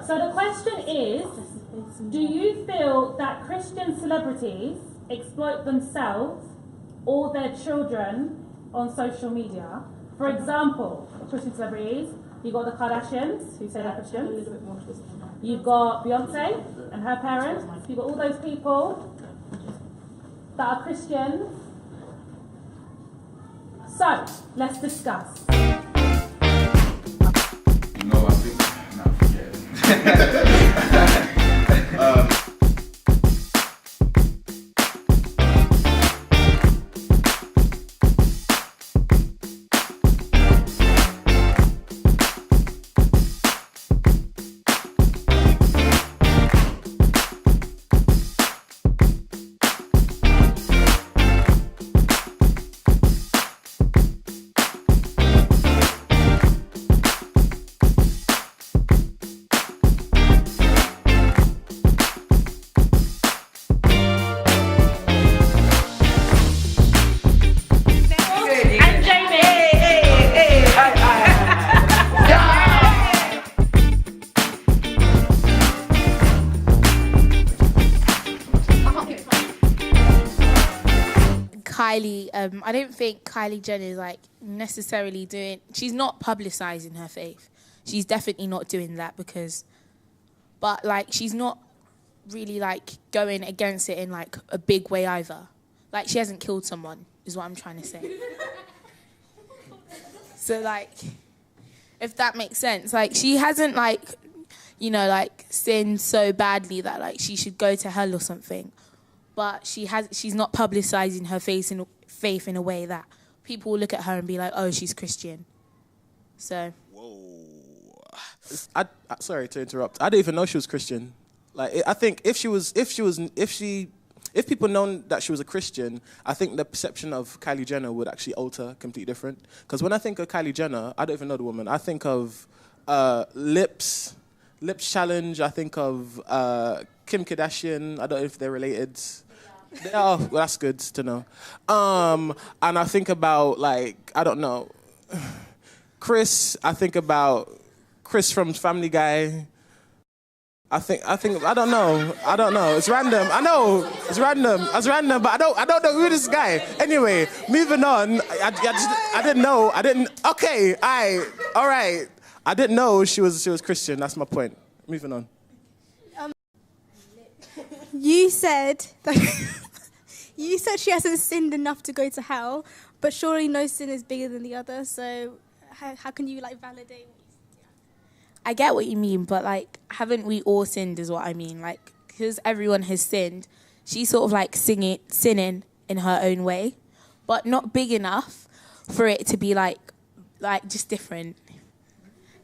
So the question is, do you feel that Christian celebrities exploit themselves or their children on social media? For example, Christian celebrities, you've got the Kardashians, who say they're Christians. You've got Beyonce and her parents. You've got all those people that are Christians. So, let's discuss. No, I think... No, forget it. I don't think Kylie Jenner is like necessarily she's not publicizing her faith. She's definitely not doing that but like she's not really like going against it in like a big way either. Like she hasn't killed someone is what I'm trying to say. So like, if that makes sense, like she hasn't like, like sinned so badly that like she should go to hell or something. But she's not publicizing her faith in a way that people will look at her and be like, oh, she's Christian. So. Whoa. Sorry to interrupt. I didn't even know she was Christian. Like, I think if people known that she was a Christian, I think the perception of Kylie Jenner would actually alter completely different. Because when I think of Kylie Jenner, I don't even know the woman. I think of Lips Challenge. I think of Kim Kardashian. I don't know if they're related. They are. Well, that's good to know. And I think about, like, I don't know, Chris. I think about Chris from Family Guy. I don't know. It's random. I know it's random. But I don't know who this guy. Anyway, moving on. I didn't know. Okay. All right. I didn't know she was Christian. That's my point. Moving on. You said she hasn't sinned enough to go to hell, but surely no sin is bigger than the other. So how can you like validate? I get what you mean, but like, haven't we all sinned? Is what I mean. Like, because everyone has sinned, she's sort of like sinning in her own way, but not big enough for it to be like just different.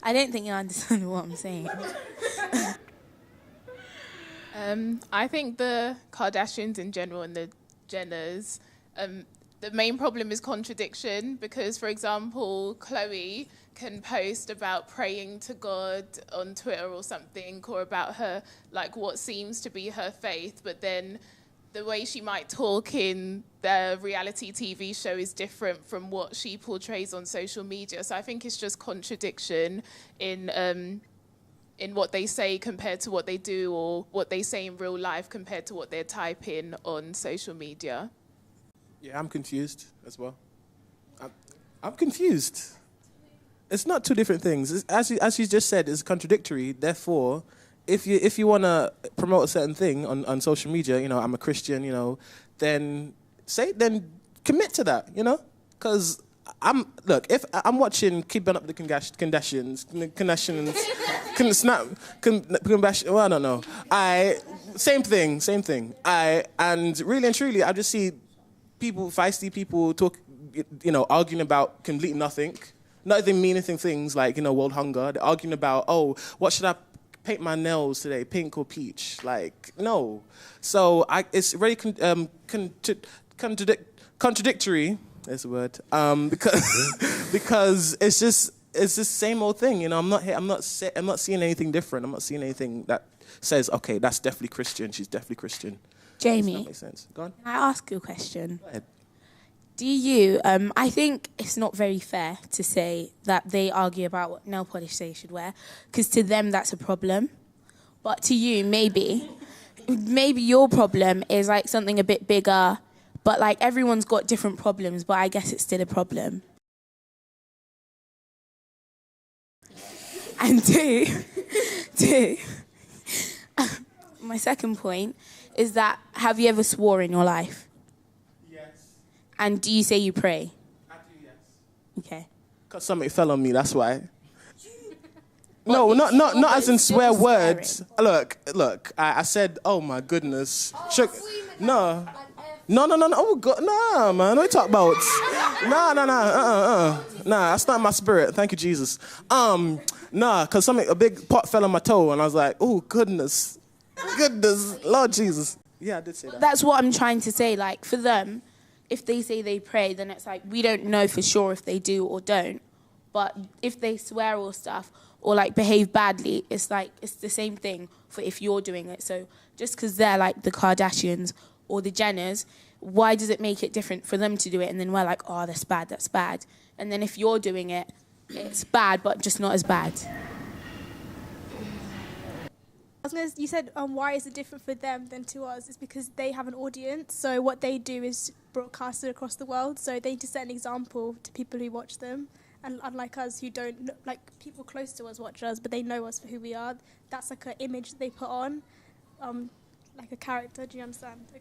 I don't think you understand what I'm saying. I think the Kardashians in general and the Jenners, the main problem is contradiction because, for example, Khloe can post about praying to God on Twitter or something, or about her, like, what seems to be her faith, but then the way she might talk in the reality TV show is different from what she portrays on social media. So I think it's just contradiction in what they say compared to what they do, or what they say in real life compared to what they're typing on social media. Yeah, I'm confused as well. I'm confused. It's not two different things. As you just said, it's contradictory. Therefore, if you want to promote a certain thing on social media, I'm a Christian, then commit to that, because if I'm watching Keeping Up with the Kardashians, well, I don't know. Same thing. And really and truly, I just see feisty people talk, arguing about completely nothing. Not even meaningful things like, world hunger. They're arguing about, what should I paint my nails today, pink or peach? Like, no. So it's very contradictory. There's the word. Because it's just same old thing. I'm not seeing anything different. I'm not seeing anything that says, okay, that's definitely Christian. She's definitely Christian. Jamie, that makes sense. Go on. Can I ask you a question? Go ahead. Do you, I think it's not very fair to say that they argue about what nail polish they should wear, because to them that's a problem. But to you, maybe your problem is like something a bit bigger, but like everyone's got different problems, but I guess it's still a problem. And two, my second point is that, have you ever swore in your life? Yes. And do you say you pray? I do, yes. Okay. Because something fell on me, that's why. No, not as in swear words. Look, I said, oh my goodness. No. Oh God, nah, man. What are you talking about? Nah, that's not my spirit. Thank you, Jesus. Nah, because a big pot fell on my toe, and I was like, oh goodness, Lord Jesus. Yeah, I did say that. That's what I'm trying to say. Like, for them, if they say they pray, then it's like, we don't know for sure if they do or don't. But if they swear or stuff, or like behave badly, it's like, it's the same thing for if you're doing it. So just because they're like the Kardashians or the Jenners, why does it make it different for them to do it? And then we're like, oh, that's bad. And then if you're doing it, it's bad, but just not as bad. You said, why is it different for them than to us? It's because they have an audience. So what they do is broadcasted across the world. So they need to set an example to people who watch them. And unlike us, who don't, like, people close to us watch us, but they know us for who we are. That's like an image that they put on, like a character. Do you understand?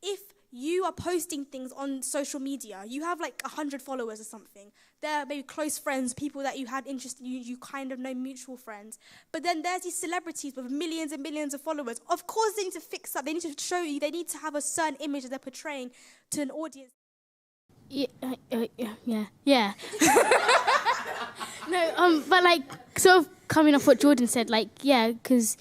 If you are posting things on social media, you have like 100 followers or something. They're maybe close friends, people that you had interest in, you kind of know, mutual friends. But then there's these celebrities with millions and millions of followers. Of course they need to fix up, they need to show you, they need to have a certain image that they're portraying to an audience. Yeah. No, but like, sort of coming off what Jordan said, like, yeah, because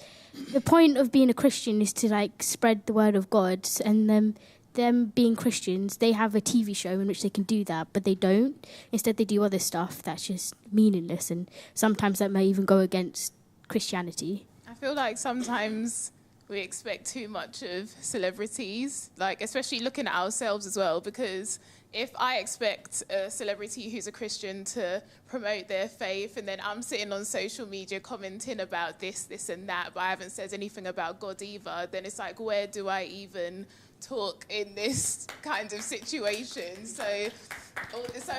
the point of being a Christian is to like spread the word of God, and them being Christians, they have a TV show in which they can do that, but they don't. Instead, they do other stuff that's just meaningless, and sometimes that may even go against Christianity. I feel like sometimes we expect too much of celebrities, like especially looking at ourselves as well, because if I expect a celebrity who's a Christian to promote their faith, and then I'm sitting on social media commenting about this and that, but I haven't said anything about God either, then it's like, where do I even talk in this kind of situation? So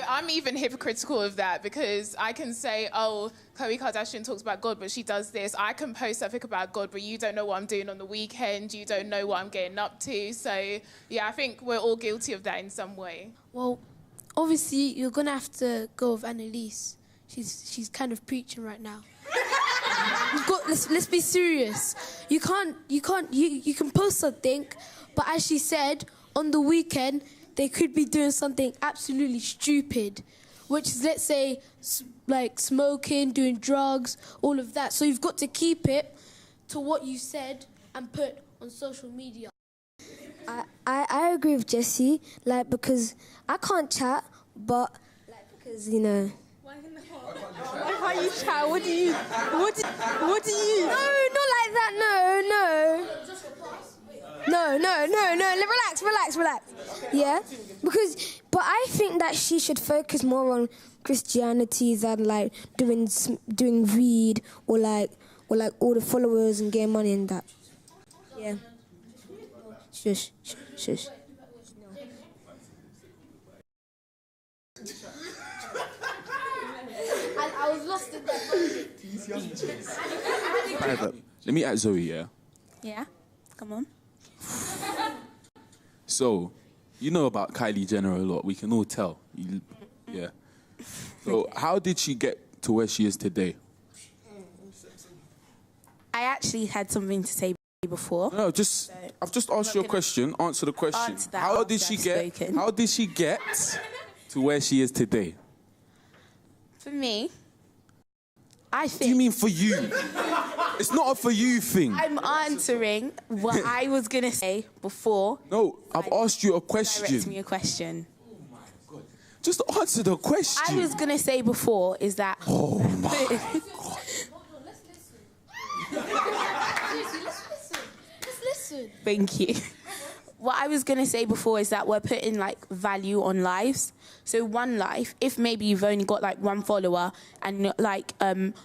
I'm even hypocritical of that, because I can say, oh, Khloe Kardashian talks about God, but she does this. I can post something about God, but you don't know what I'm doing on the weekend. You don't know what I'm getting up to. So, yeah, I think we're all guilty of that in some way. Well, obviously, you're going to have to go with Annalise. She's kind of preaching right now. Let's be serious. You can post something, but as she said, on the weekend, they could be doing something absolutely stupid, which is, let's say, like smoking, doing drugs, all of that. So you've got to keep it to what you said and put on social media. I agree with Jessie, like, because I can't chat, but, like, because, you know... Why can't you chat? What do you... No, not like that, no. No, relax. Yeah? But I think that she should focus more on Christianity than, like, doing weed or all the followers and getting money and that. Yeah. Shush. I was lost in that. Let me ask Zoe, yeah? Yeah? Come on. So, you know about Kylie Jenner a lot. We can all tell. Yeah. So, how did she get to where she is today? I actually had something to say before. No, I've just asked you a question. Answer the question. How did she get to where she is today? For me, I think... What do you mean for you? It's not a for you thing. I'm answering what I was going to say before. No, I've asked you a question. Direct me a question. Oh my God. Just answer the question. I was going to say before is that... Oh my God. Hold on, let's listen. Seriously, let's listen. Thank you. what I was going to say before is that we're putting, like, value on lives. So one life, if maybe you've only got, like, one follower and, like,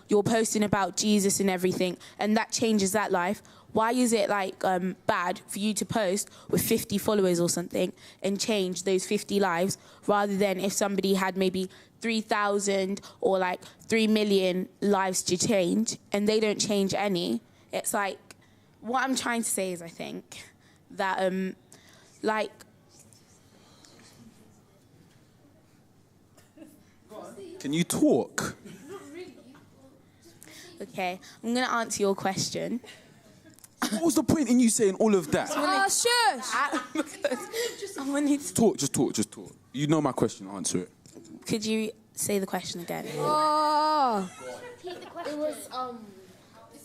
you're posting about Jesus and everything, and that changes that life, why is it, like, bad for you to post with 50 followers or something and change those 50 lives, rather than if somebody had maybe 3,000 or, like, 3 million lives to change and they don't change any? It's like, what I'm trying to say is, I think, that, like... Can you talk? Okay, I'm going to answer your question. What was the point in you saying all of that? Because I wanted to... Just talk. You know my question, answer it. Could you say the question again? Oh. It was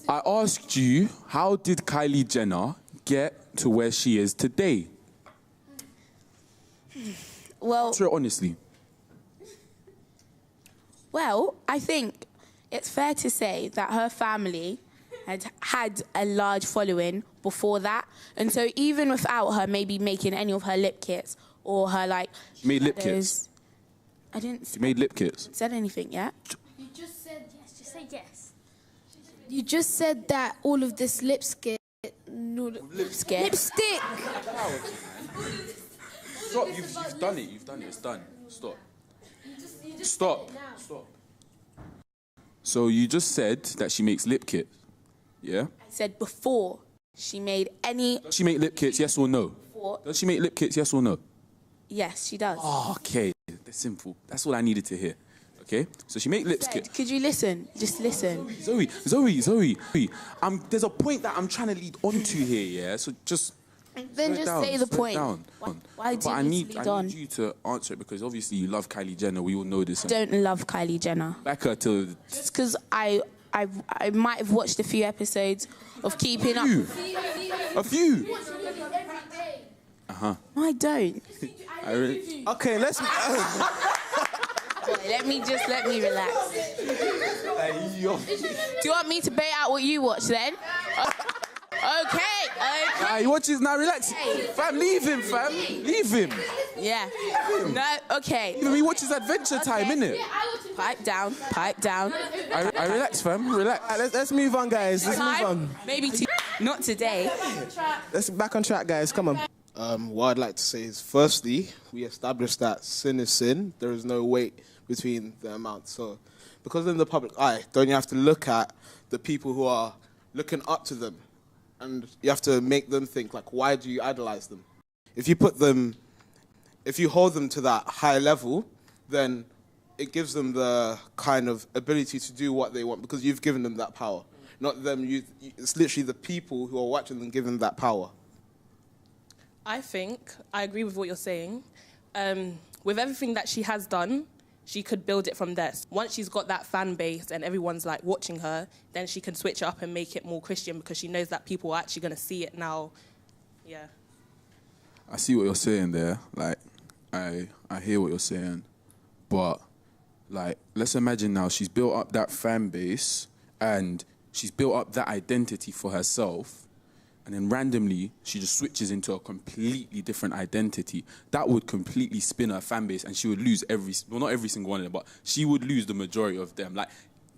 I asked you, how did Kylie Jenner get to where she is today? Well... Answer it honestly. Well, I think it's fair to say that her family had a large following before that. And so even without her maybe making any of her lip kits or her, like... She made lip kits? I didn't... She made lip kits? Said anything yet? You just said yes. Just say yes. You just said that all of this lipstick. Lipstick. Stop, you've done it, it's done. Stop. Stop. So you just said that she makes lip kits, yeah? I said before she made any... Does she make lip kits, yes or no? Before. Does she make lip kits, yes or no? Yes, she does. Oh, okay. That's simple. That's all I needed to hear. Okay? So she make lip kits. Could you listen? Just listen. Zoe. There's a point that I'm trying to lead on to here, yeah? So just... Then just say the point. Why do I you need lead on? you to answer it because obviously you love Kylie Jenner. We all know this. Don't love Kylie Jenner. Back her to... Just because I might have watched a few episodes of Keeping Up. A few? Uh-huh. No, I don't. Okay, let's... Let me relax. Do you want me to bait out what you watch then? Okay. He watches now. Relax, fam. Leave him, fam. Leave him. Yeah. No. Okay. He watches Adventure Time, innit? Pipe down. I relax, fam. Relax. Let's move on, guys. Let's move on. Maybe not today. Let's back on track, guys. Come on. What I'd like to say is, firstly, we established that sin is sin. There is no weight between the amounts. So, because in the public eye, don't you have to look at the people who are looking up to them? And you have to make them think, like, why do you idolize them? If you hold them to that high level, then it gives them the kind of ability to do what they want because you've given them that power. Not them, it's literally the people who are watching them giving them that power. I think I agree with what you're saying. With everything that she has done, she could build it from there. Once she's got that fan base and everyone's like watching her, then she can switch it up and make it more Christian because she knows that people are actually going to see it now. Yeah. I see what you're saying there. Like, I hear what you're saying. But, like, let's imagine now she's built up that fan base and she's built up that identity for herself. And then randomly, she just switches into a completely different identity. That would completely spin her fan base, and she would lose not every single one of them, but she would lose the majority of them. Like,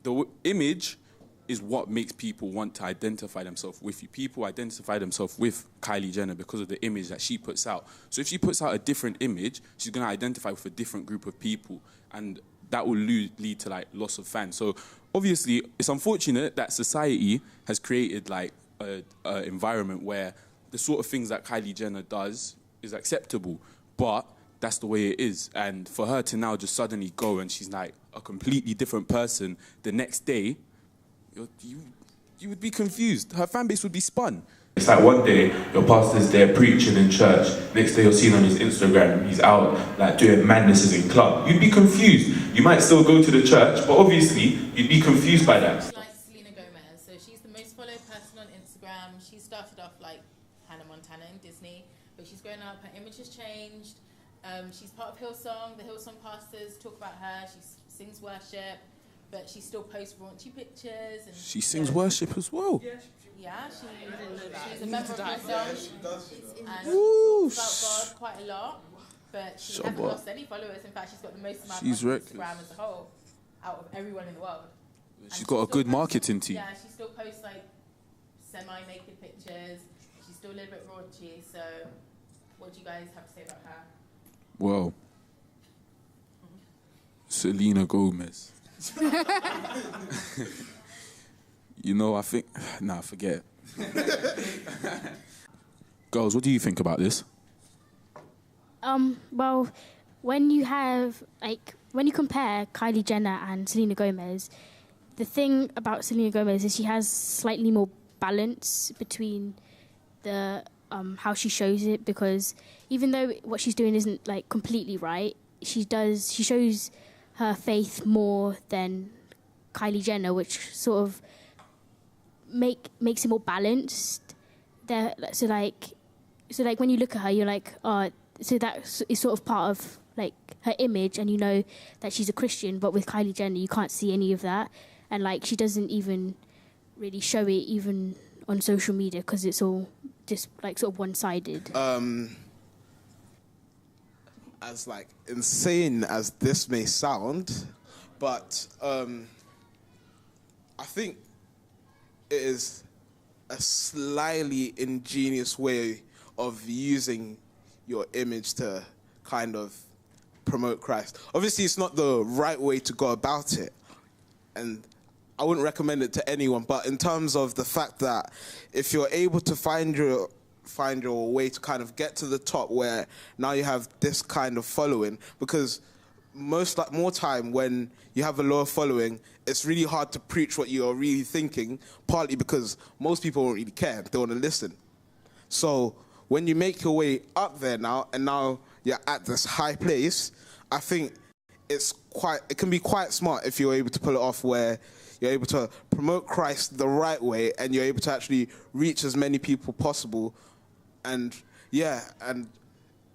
the image is what makes people want to identify themselves with you. People identify themselves with Kylie Jenner because of the image that she puts out. So if she puts out a different image, she's going to identify with a different group of people, and that will lead to, like, loss of fans. So obviously, it's unfortunate that society has created, like, a environment where the sort of things that Kylie Jenner does is acceptable, but that's the way it is. And for her to now just suddenly go and she's like a completely different person the next day, you would be confused. Her fan base would be spun. It's like one day your pastor's there preaching in church, next day you're seeing on his Instagram he's out like doing madnesses in club. You'd be confused. You might still go to the church, but obviously you'd be confused by that. She started off like Hannah Montana in Disney, but she's grown up, her image has changed. She's part of Hillsong. The Hillsong pastors talk about her. She sings worship, but she still posts raunchy pictures. And she sings worship as well. Yeah, she She's a member of Musah, and she talks about God quite a lot, but she hasn't lost any followers. In fact, she's got the most amount on Instagram as a whole out of everyone in the world. She's got a good marketing team. Yeah, she still posts like semi-naked pictures. She's still a little bit raunchy. So, what do you guys have to say about her? Well, Selena Gomez. You know, I think... Nah, forget it. Girls, what do you think about this? Well, when you compare Kylie Jenner and Selena Gomez, the thing about Selena Gomez is she has slightly more balance between the how she shows it, because even though what she's doing isn't like completely right, she shows her faith more than Kylie Jenner, which sort of makes it more balanced. So when you look at her, you're like, oh, so that is sort of part of like her image, and you know that she's a Christian. But with Kylie Jenner, you can't see any of that, and like she doesn't even really show it even on social media because it's all just like sort of one-sided. As like insane as this may sound, but I think it is a slightly ingenious way of using your image to kind of promote Christ. Obviously, it's not the right way to go about it, and I wouldn't recommend it to anyone, but in terms of the fact that if you're able to find your way to kind of get to the top where now you have this kind of following, because more time when you have a lower following, it's really hard to preach what you're really thinking, partly because most people don't really care, they want to listen. So when you make your way up there now, and now you're at this high place, I think it can be quite smart if you're able to pull it off, where you're able to promote Christ the right way and you're able to actually reach as many people possible. And yeah, and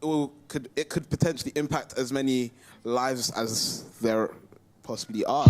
it could potentially impact as many lives as there possibly are.